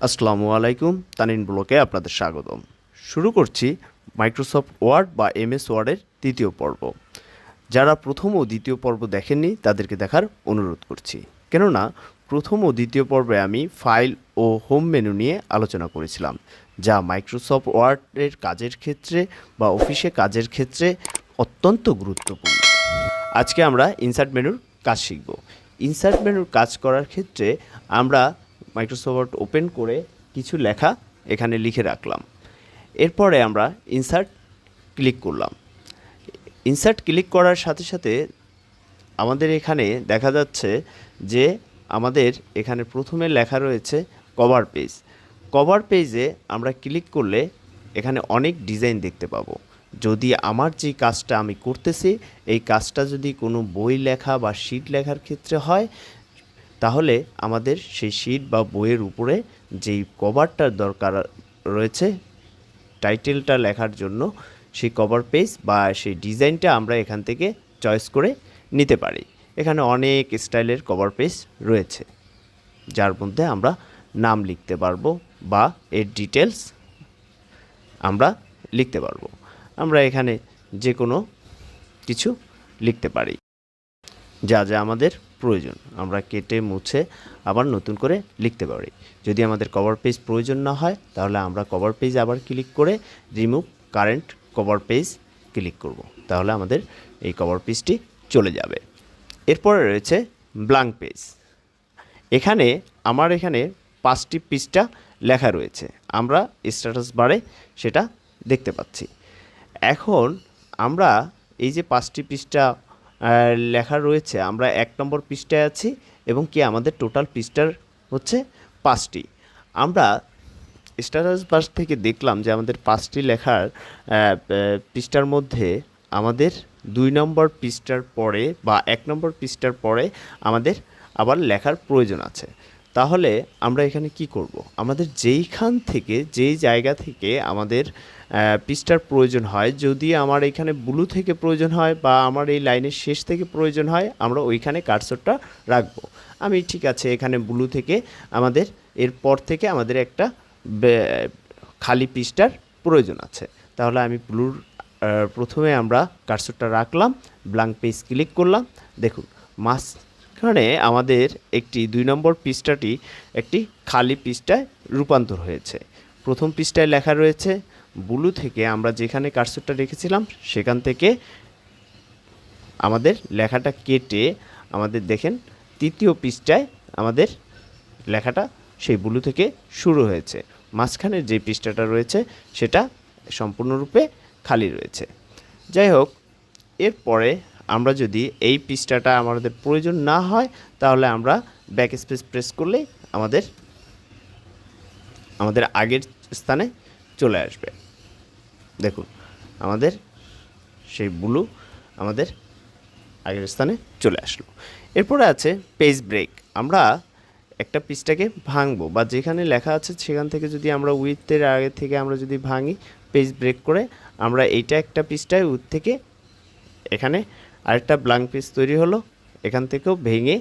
আসসালামু আলাইকুম, তানিন ব্লকে আপনাদের স্বাগতম। শুরু করছি মাইক্রোসফট ওয়ার্ড বা এমএস ওয়ার্ডের তৃতীয় পর্ব। যারা প্রথম ও দ্বিতীয় পর্ব দেখেননি তাদেরকে দেখার অনুরোধ করছি, কেননা প্রথম ও দ্বিতীয় পর্বে আমি ফাইল ও হোম মেনু নিয়ে আলোচনা করেছিলাম, যা মাইক্রোসফট ওয়ার্ডের কাজের ক্ষেত্রে বা অফিসে কাজের ক্ষেত্রে অত্যন্ত গুরুত্বপূর্ণ। আজকে আমরা ইনসার্ট মেনুর কাজ শিখব। ইনসার্ট মেনুর কাজ করার ক্ষেত্রে আমরা মাইক্রোসফট ওপেন করে কিছু লেখা এখানে লিখে রাখলাম। এরপরে আমরা ইনসার্ট ক্লিক করলাম। ইনসার্ট ক্লিক করার সাথে সাথে আমাদের এখানে দেখা যাচ্ছে যে আমাদের এখানে প্রথমে লেখা রয়েছে কভার পেজ। কভার পেজে আমরা ক্লিক করলে এখানে অনেক ডিজাইন দেখতে পাবো। যদি আমার যে কাজটা আমি করতেছি এই কাজটা যদি কোনো বই লেখা বা শিট লেখার ক্ষেত্রে হয়, তাহলে আমাদের সেই শিট বা বইয়ের উপরে যেই কভারটার দরকার রয়েছে টাইটেলটা লেখার জন্য, সেই কভার পেজ বা সেই ডিজাইনটা আমরা এখান থেকে চয়েস করে নিতে পারি। এখানে অনেক স্টাইলের কভার পেজ রয়েছে, যার মধ্যে আমরা নাম লিখতে পারবো বা এর ডিটেলস আমরা লিখতে পারবো। আমরা এখানে যে কোনো কিছু লিখতে পারি, যা যা আমাদের প্রয়োজন আমরা কেটে মুছে আবার নতুন করে লিখতে পারি। যদি আমাদের কভার পেজ প্রয়োজন না হয় তাহলে আমরা কভার পেজ আবার ক্লিক করে remove current cover page click করব, তাহলে আমাদের এই কভার পেজটি চলে যাবে। এরপরে রয়েছে ব্ল্যাঙ্ক পেজ। এখানে আমার এখানে 5টি পৃষ্ঠা লেখা রয়েছে, আমরা স্ট্যাটাস বারে সেটা দেখতে পাচ্ছি। এখন আমরা এই যে 5টি পৃষ্ঠা লেখা রয়েছে, আমরা 1 নম্বর পৃষ্ঠায় আছি এবং কি আমাদের টোটাল পৃষ্ঠার হচ্ছে 5টি। আমরা স্ট্যাটাস বার থেকে দেখলাম যে আমাদের 5টি লেখার পৃষ্ঠার মধ্যে আমাদের 2 নম্বর পৃষ্ঠার পরে বা 1 নম্বর পৃষ্ঠার পরে আমাদের আবার লেখার প্রয়োজন আছে। তাহলে আমরা এখানে কি করব? আমাদের যেইখান থেকে যেই জায়গা থেকে আমাদের পৃষ্ঠার প্রয়োজন হয়, যদি আমার এখানে ব্লু থেকে প্রয়োজন হয় বা আমার এই লাইনের শেষ থেকে প্রয়োজন হয়, আমরা ওইখানে কার্সরটা রাখবো। আমি ঠিক আছে এখানে ব্লু থেকে আমাদের এরপর থেকে আমাদের একটা খালি পৃষ্ঠার প্রয়োজন আছে, তাহলে আমি ব্লুর প্রথমে আমরা কার্সরটা রাখলাম, ব্ল্যাঙ্ক পেজ ক্লিক করলাম। দেখুন মাঝখানে আমাদের একটি 2 নম্বর পৃষ্ঠাটি একটি খালি পৃষ্ঠায় রূপান্তর হয়েছে। প্রথম পৃষ্ঠায় লেখা রয়েছে, ব্লু থেকে আমরা যেখানে কার্সরটা রেখেছিলাম সেখান থেকে আমাদের লেখাটা কেটে আমাদের দেখেন তৃতীয় পৃষ্ঠায় আমাদের লেখাটা সেই ব্লু থেকে শুরু হয়েছে। মাঝখানের যে পৃষ্ঠাটা রয়েছে সেটা সম্পূর্ণরূপে খালি রয়েছে। যাই হোক, এরপরে আমরা যদি এই পৃষ্ঠাটা আমাদের প্রয়োজন না হয় তাহলে আমরা ব্যাক স্পেস প্রেস করলেই আমাদের আগের স্থানে চলে আসবে। দেখুন আমাদের সেই ব্লু আমাদের আগের স্থানে চলে আসলো। এরপরে আছে পেজ ব্রেক। আমরা একটা পৃষ্ঠাকে ভাঙবো বা যেখানে লেখা আছে সেখান থেকে যদি আমরা উইথের আগে থেকে আমরা যদি ভাঙি পেজ ব্রেক করে, আমরা এইটা একটা পৃষ্ঠায় উইথ থেকে এখানে আরেকটা ব্ল্যাঙ্ক পেজ তৈরি হলো, এখান থেকেও ভেঙে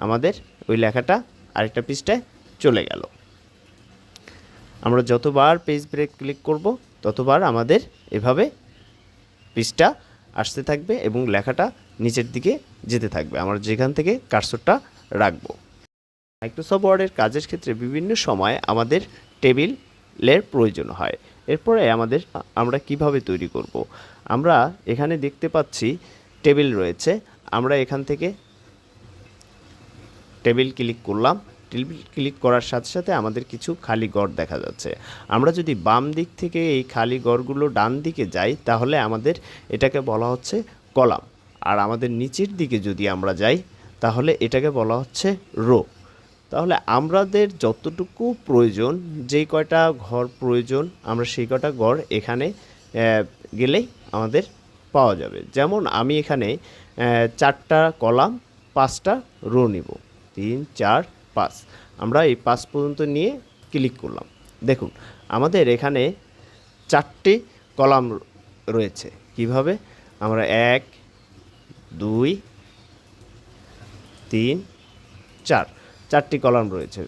আমাদের ওই লেখাটা আরেকটা পৃষ্ঠায় চলে গেল। আমরা যতবার পেজ ব্রেক ক্লিক করব ততবার আমাদের এভাবে পৃষ্ঠা আসতে থাকবে এবং লেখাটা নিচের দিকে যেতে থাকবে, আমরা যেখান থেকে কার্সরটা রাখবো। মাইক্রোসফট ওয়ার্ডের কাজের ক্ষেত্রে বিভিন্ন সময় আমাদের টেবিলের প্রয়োজন হয়। এরপরে আমরা কিভাবে তৈরি করব? আমরা এখানে দেখতে পাচ্ছি টেবিল রয়েছে, আমরা এখান থেকে টেবিল ক্লিক করলাম। টেবিল ক্লিক করার সাথে সাথে আমাদের কিছু খালি ঘর দেখা যাচ্ছে। আমরা যদি বাম দিক থেকে এই খালি ঘরগুলো ডান দিকে যাই তাহলে আমাদের এটাকে বলা হচ্ছে কলাম, আর আমাদের নিচের দিকে যদি আমরা যাই তাহলে এটাকে বলা হচ্ছে রো। তাহলে আমাদের যতটুকু প্রয়োজন, যেই কয়টা ঘর প্রয়োজন আমরা সেই কয়টা ঘর এখানে গেলেই আমাদের পাওয়া যাবে। যেমন আমি এখানে 4টা কলাম 5টা রো নিব, 3 4 5। আমরা এই 5 পর্যন্ত নিয়ে ক্লিক করলাম। দেখুন আমাদের এখানে 4টি কলাম রয়েছে। কিভাবে? আমরা 1 2 3 4 4টি কলাম রয়েছে।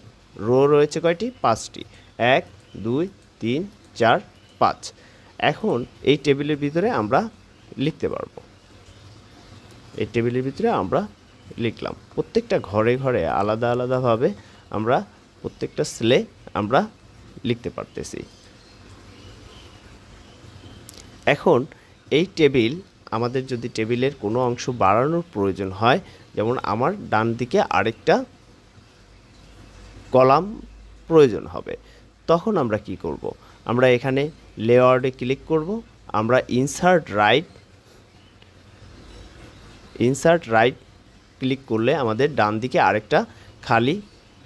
রো রয়েছে কয়টি? 5টি। 1 2 3 4 5। এখন এই টেবিলের ভিতরে আমরা লিখতে পারবো। এই টেবিলের ভিতরে আমরা লিখলাম। প্রত্যেকটা ঘরে ঘরে আলাদা আলাদাভাবে আমরা প্রত্যেকটা সেলে আমরা লিখতে পারতেছি। এখন এই টেবিল আমাদের যদি টেবিলের কোনো অংশ বাড়ানোর প্রয়োজন হয়, যেমন আমার ডান দিকে আরেকটা কলাম প্রয়োজন হবে, তখন আমরা কি করব? আমরা এখানে লেআউটে ক্লিক করব, আমরা ইনসার্ট রাইট ক্লিক করলে আমাদের ডান দিকে আরেকটা খালি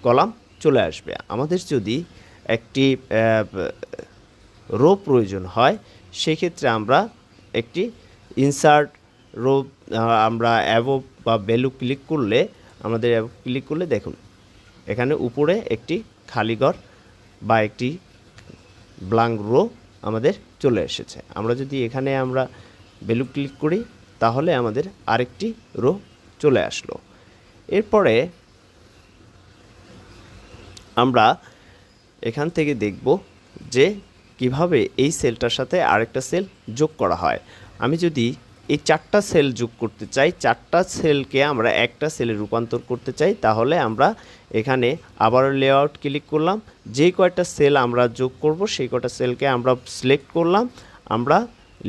কলাম চলে আসবে। আমাদের যদি একটি রো প্রয়োজন হয়, সেক্ষেত্রে আমরা একটি ইনসার্ট রো আমরা অ্যাবভ বা ভ্যালু ক্লিক করলে, আমাদের অ্যাবভ ক্লিক করলে দেখুন এখানে উপরে একটি খালি ঘর বা একটি ব্ল্যাঙ্ক রো আমাদের চলে এসেছে। আমরা যদি এখানে আমরা ভ্যালু ক্লিক করি, তাহলে আমাদের আরেকটি রো চলে আসলো। এরপরে আমরা এখান থেকে দেখব যে কিভাবে এই সেলটার সাথে আরেকটা সেল যোগ করা হয়। আমি যদি এই 4টা সেল যোগ করতে চাই, 4টা সেলকে আমরা একটা সেলে রূপান্তর করতে চাই, তাহলে আমরা এখানে আবার লেআউট ক্লিক করলাম, যেই কয়টা সেল আমরা যোগ করব সেই কয়টা সেলকে আমরা সিলেক্ট করলাম, আমরা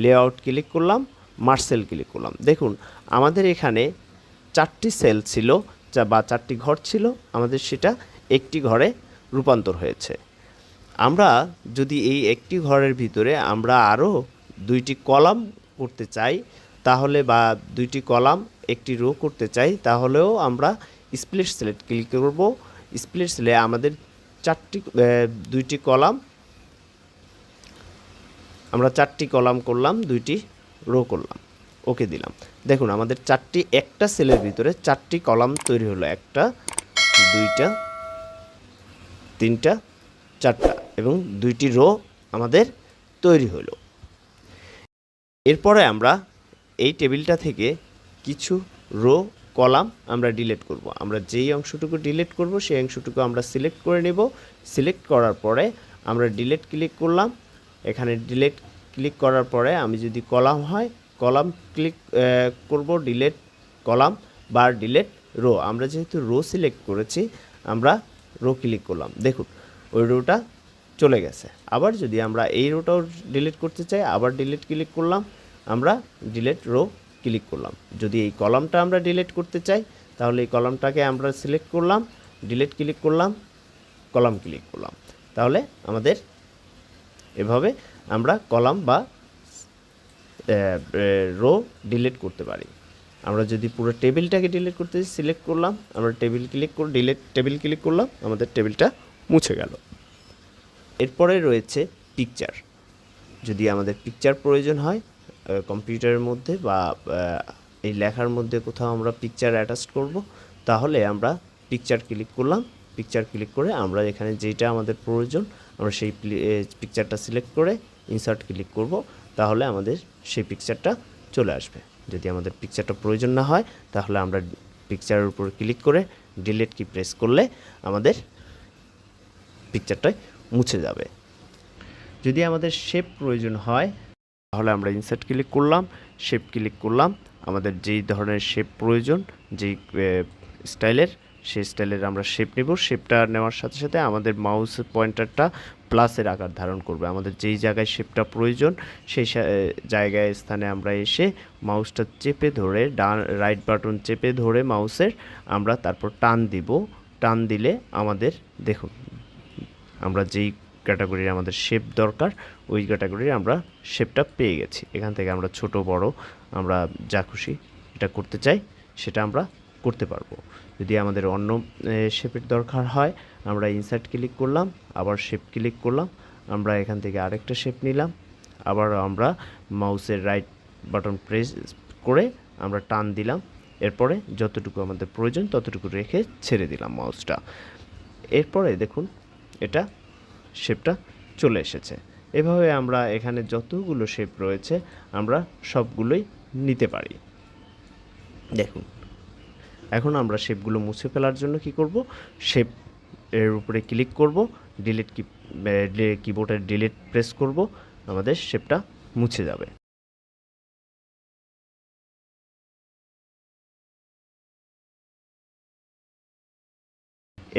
লেআউট ক্লিক করলাম, মার্জ সেল ক্লিক করলাম। দেখুন আমাদের এখানে 4টি সেল ছিল বা 4টি ঘর ছিল, আমাদের সেটা একটি ঘরে রূপান্তর হয়েছে। আমরা যদি এই একটি ঘরের ভিতরে আমরা আরও 2টি কলাম করতে চাই, তাহলে বা 2টি কলাম একটি রো করতে চাই, তাহলেও আমরা স্প্লিট সেলে ক্লিক করব। স্প্লিট সেলে আমাদের 2টি কলাম, আমরা 4টি কলাম করলাম, 2টি রো করলাম, ওকে দিলাম। দেখুন আমাদের একটা সেলের ভিতরে 4টি কলাম তৈরি হলো, 1টা 2টা 3টা 4টা এবং 2টি রো আমাদের তৈরি হলো। এরপরে আমরা এই টেবিলটা থেকে কিছু রো কলাম আমরা ডিলিট করব। আমরা যেই অংশটুকু ডিলিট করব সেই অংশটুকু আমরা সিলেক্ট করে নেব। সিলেক্ট করার পরে আমরা ডিলিট ক্লিক করলাম। এখানে ডিলিট ক্লিক করার পরে আমি যদি কলাম হয়, কলাম ক্লিক করব, ডিলিট কলাম বা ডিলিট রো। আমরা যেহেতু রো সিলেক্ট করেছি, আমরা রো ক্লিক করলাম। দেখুন ওই রোটা চলে গেছে। আবার যদি আমরা এই রোটাও ডিলিট করতে চাই, আবার ডিলিট ক্লিক করলাম, আমরা ডিলিট রো ক্লিক করলাম। যদি এই কলামটা আমরা ডিলিট করতে চাই, তাহলে এই কলামটাকে আমরা সিলেক্ট করলাম, ডিলিট ক্লিক করলাম, কলাম ক্লিক করলাম। তাহলে আমাদের এভাবে আমরা কলাম বা রো ডিলিট করতে পারি। আমরা যদি পুরো টেবিলটাকে ডিলিট করতে চাই, সিলেক্ট করলাম, আমরা টেবিল ক্লিক করলাম, আমাদের টেবিলটা মুছে গেল। এরপরে রয়েছে পিকচার। যদি আমাদের পিকচার প্রয়োজন হয় কম্পিউটারের মধ্যে বা এই লেখার মধ্যে কোথাও আমরা পিকচার অ্যাটাচ করব, তাহলে আমরা পিকচার ক্লিক করলাম। পিকচার ক্লিক করে আমরা এখানে যেটা আমাদের প্রয়োজন আমরা সেই পিকচারটা সিলেক্ট করে ইনসার্ট ক্লিক করব, তাহলে আমাদের সেই পিকচারটা চলে আসবে। যদি আমাদের পিকচারটা প্রয়োজন না হয়, তাহলে আমরা পিকচারের উপর ক্লিক করে ডিলিট কি প্রেস করলে আমাদের পিকচারটাই মুছে যাবে। যদি আমাদের শেপ প্রয়োজন হয়, তাহলে আমরা ইনসার্ট ক্লিক করলাম, শেপ ক্লিক করলাম। আমাদের যেই ধরনের শেপ প্রয়োজন, যেই স্টাইলের, সেই স্টাইলের আমরা শেপ নেব। শেপটা নেওয়ার সাথে সাথে আমাদের মাউস পয়েন্টারটা প্লাসের আকার ধারণ করবে। আমাদের যেই জায়গায় শেপটা প্রয়োজন সেই জায়গায় স্থানে আমরা এসে মাউসটা চেপে ধরে রাইট বাটন চেপে ধরে মাউসের আমরা তারপর টান দিব। টান দিলে আমাদের দেখুন আমরা যেই ক্যাটাগরির আমাদের শেপ দরকার, ওই ক্যাটাগরির আমরা শেপটা পেয়ে গেছি। এখান থেকে আমরা ছোট বড় আমরা যা খুশি এটা করতে চাই সেটা আমরা করতে পারবো। যদি আমাদের অন্য শেপের দরকার হয়, আমরা ইনসার্ট ক্লিক করলাম, আবার শেপ ক্লিক করলাম, আমরা এখান থেকে আরেকটা শেপ নিলাম, আবার আমরা মাউসের রাইট বাটন প্রেস করে আমরা টান দিলাম। এরপরে যতটুকু আমাদের প্রয়োজন ততটুকু রেখে ছেড়ে দিলাম মাউসটা। এরপরে দেখুন এটা শেপটা চলে এসেছে। এভাবে আমরা এখানে যতগুলো শেপ রয়েছে আমরা সবগুলোই নিতে পারি। দেখুন এখন আমরা শেপগুলো মুছে ফেলার জন্য কি করব, শেপ এর উপরে ক্লিক করব, ডিলিট কিবোর্ডের ডিলিট প্রেস করব, আমাদের শেপটা মুছে যাবে।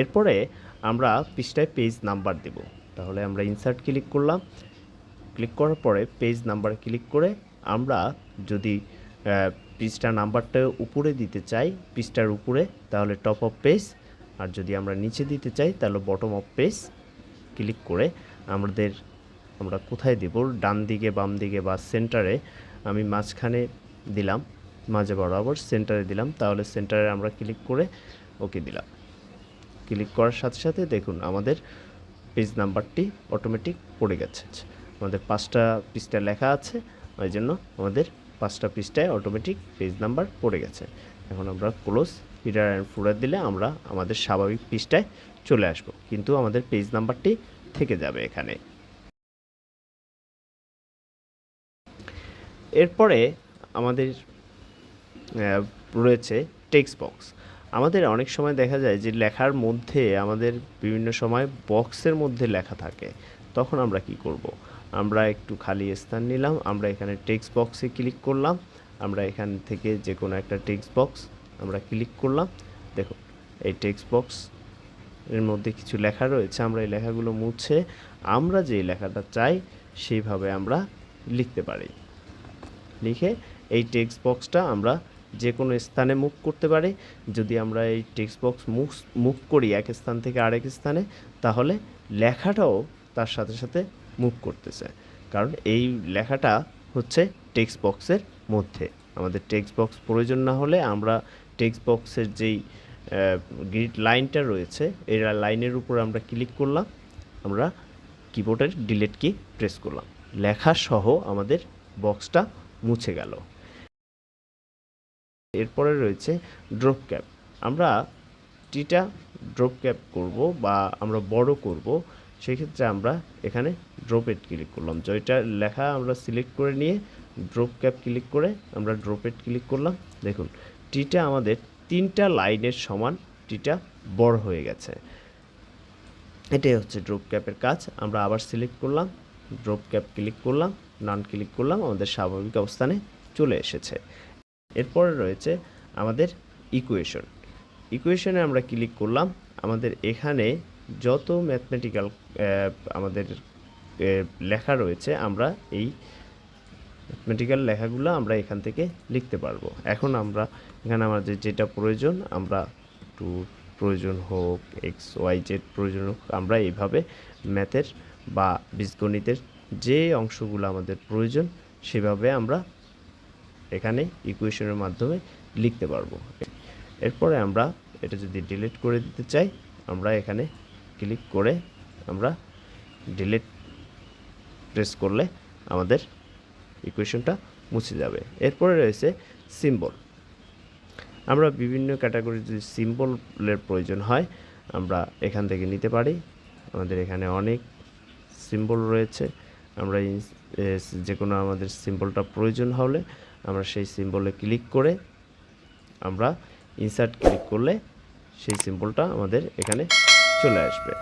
এরপরে আমরা পৃষ্ঠায় পেজ নাম্বার দেব। তাহলে আমরা ইনসার্ট ক্লিক করলাম, ক্লিক করার পরে পেজ নাম্বারে ক্লিক করে আমরা যদি পৃষ্ঠা নাম্বারটা উপরে দিতে চাই পৃষ্ঠার উপরে, তাহলে টপ অফ পেজ, আর যদি আমরা নিচে দিতে চাই তাহলে বটম অফ পেজ ক্লিক করে আমরা কোথায় দেব, ডান দিকে বাম দিকে বা সেন্টারে, আমি মাঝখানে দিলাম, মাঝে বরাবর সেন্টারে দিলাম, তাহলে সেন্টারে আমরা ক্লিক করে ওকে দিলাম। ক্লিক করার সাথে সাথে দেখুন আমাদের পেজ নাম্বারটি অটোমেটিক পড়ে গেছে। আমাদের 5টা পৃষ্ঠা লেখা আছে, ওই জন্য আমাদের 5টা পৃষ্ঠায় অটোমেটিক পেজ নাম্বার পড়ে গেছে। এখন আমরা ক্লোজ হিডার অ্যান্ড ফোল্ডার দিলে আমরা আমাদের স্বাভাবিক পৃষ্ঠায় চলে আসব, কিন্তু আমাদের পেজ নাম্বারটি থেকে যাবে এখানে। এরপরে আমাদের রয়েছে টেক্সট বক্স। আমাদের অনেক সময় দেখা যায় যে লেখার মধ্যে আমাদের বিভিন্ন সময় বক্সের মধ্যে লেখা থাকে, তখন আমরা কি করব? আমরা একটু খালি স্থান নিলাম, আমরা এখানে টেক্সট বক্সে ক্লিক করলাম, আমরা এখান থেকে যে কোনো একটা টেক্সট বক্স আমরা ক্লিক করলাম। দেখুন এই টেক্সট বক্স এর মধ্যে কিছু লেখা রয়েছে, আমরা এই লেখাগুলো মুছে আমরা যে লেখাটা চাই সেইভাবে আমরা লিখতে পারি। লিখে এই টেক্সট বক্সটা আমরা যে কোনো স্থানে মুভ করতে পারি। যদি আমরা এই টেক্সট বক্স মুভ করি এক স্থান থেকে আরেক স্থানে, তাহলে লেখাটাও তার সাথে সাথে মুভ করতেছে, কারণ এই লেখাটা হচ্ছে টেক্সট বক্সের মধ্যে। আমাদের টেক্সট বক্স প্রয়োজন না হলে আমরা টেক্সট বক্সের যেই গ্রিড লাইনটা রয়েছে এই লাইনের উপর আমরা ক্লিক করলাম, আমরা কিবোর্ডের ডিলিট কি প্রেস করলাম, লেখা সহ আমাদের বক্সটা মুছে গেল। এরপরে রয়েছে ড্রপ ক্যাপ। আমরা টিটা ড্রপ ক্যাপ করব বা আমরা বড় করব, সেক্ষেত্রে আমরা এখানে ড্রপেট ক্লিক করলাম, যেটা লেখা আমরা সিলেক্ট করে নিয়ে ড্রপ ক্যাপ ক্লিক করে আমরা ড্রপেট ক্লিক করলাম। দেখুন টিটা আমাদের 3টা লাইনের সমান টিটা বড় হয়ে গেছে। এটাই হচ্ছে ড্রপ ক্যাপের কাজ। আমরা আবার সিলেক্ট করলাম, ড্রপ ক্যাপ ক্লিক করলাম, নান ক্লিক করলাম, আমাদের স্বাভাবিক অবস্থানে চলে এসেছে। এরপরে রয়েছে আমাদের ইকুয়েশনে আমরা ক্লিক করলাম। আমাদের এখানে যত ম্যাথমেটিক্যাল আমাদের লেখা রয়েছে, আমরা এই ম্যাথমেটিক্যাল লেখাগুলো আমরা এখান থেকে লিখতে পারবো। এখন আমরা এখানে আমাদের যেটা প্রয়োজন, আমরা প্রয়োজন হোক XYZ প্রয়োজন হোক, আমরা এইভাবে ম্যাথের বা বীজগণিতের যে অংশগুলো আমাদের প্রয়োজন সেভাবে আমরা এখানে ইকুয়েশনের মাধ্যমে লিখতে পারবো। এরপরে আমরা এটা যদি ডিলিট করে দিতে চাই, আমরা এখানে ক্লিক করে আমরা ডিলিট প্রেস করলে আমাদের ইকুয়েশনটা মুছে যাবে। এরপরে রয়েছে সিম্বল। আমরা বিভিন্ন ক্যাটাগরির যদি সিম্বলের প্রয়োজন হয় আমরা এখান থেকে নিতে পারি। আমাদের এখানে অনেক সিম্বল রয়েছে, আমরা যে কোনো আমাদের সিম্বলটা প্রয়োজন হলে আমরা সেই সিম্বলে ক্লিক করে আমরা ইনসার্ট ক্লিক করলে সেই সিম্বলটা আমাদের এখানে চলে আসবে।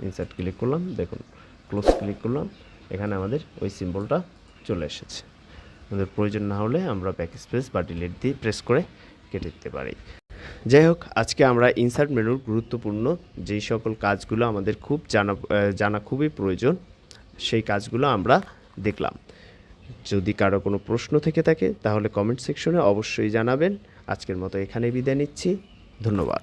ইনসার্ট ক্লিক করলাম, দেখুন ক্লোজ ক্লিক করলাম, এখানে আমাদের ওই সিম্বলটা চলে এসেছে। আমাদের প্রয়োজন না হলে আমরা ব্যাকস্পেস বা ডিলিট দিয়ে প্রেস করে কেটে দিতে পারি। যাই হোক, আজকে আমরা ইনসার্ট মেনুর গুরুত্বপূর্ণ যেই সকল কাজগুলো আমাদের খুব জানা খুবই প্রয়োজন সেই কাজগুলো আমরা দেখলাম। যদি কারো কোনো প্রশ্ন থেকে থাকে তাহলে কমেন্ট সেকশনে অবশ্যই জানাবেন। আজকের মতো এখানে বিদায় নিচ্ছি, ধন্যবাদ।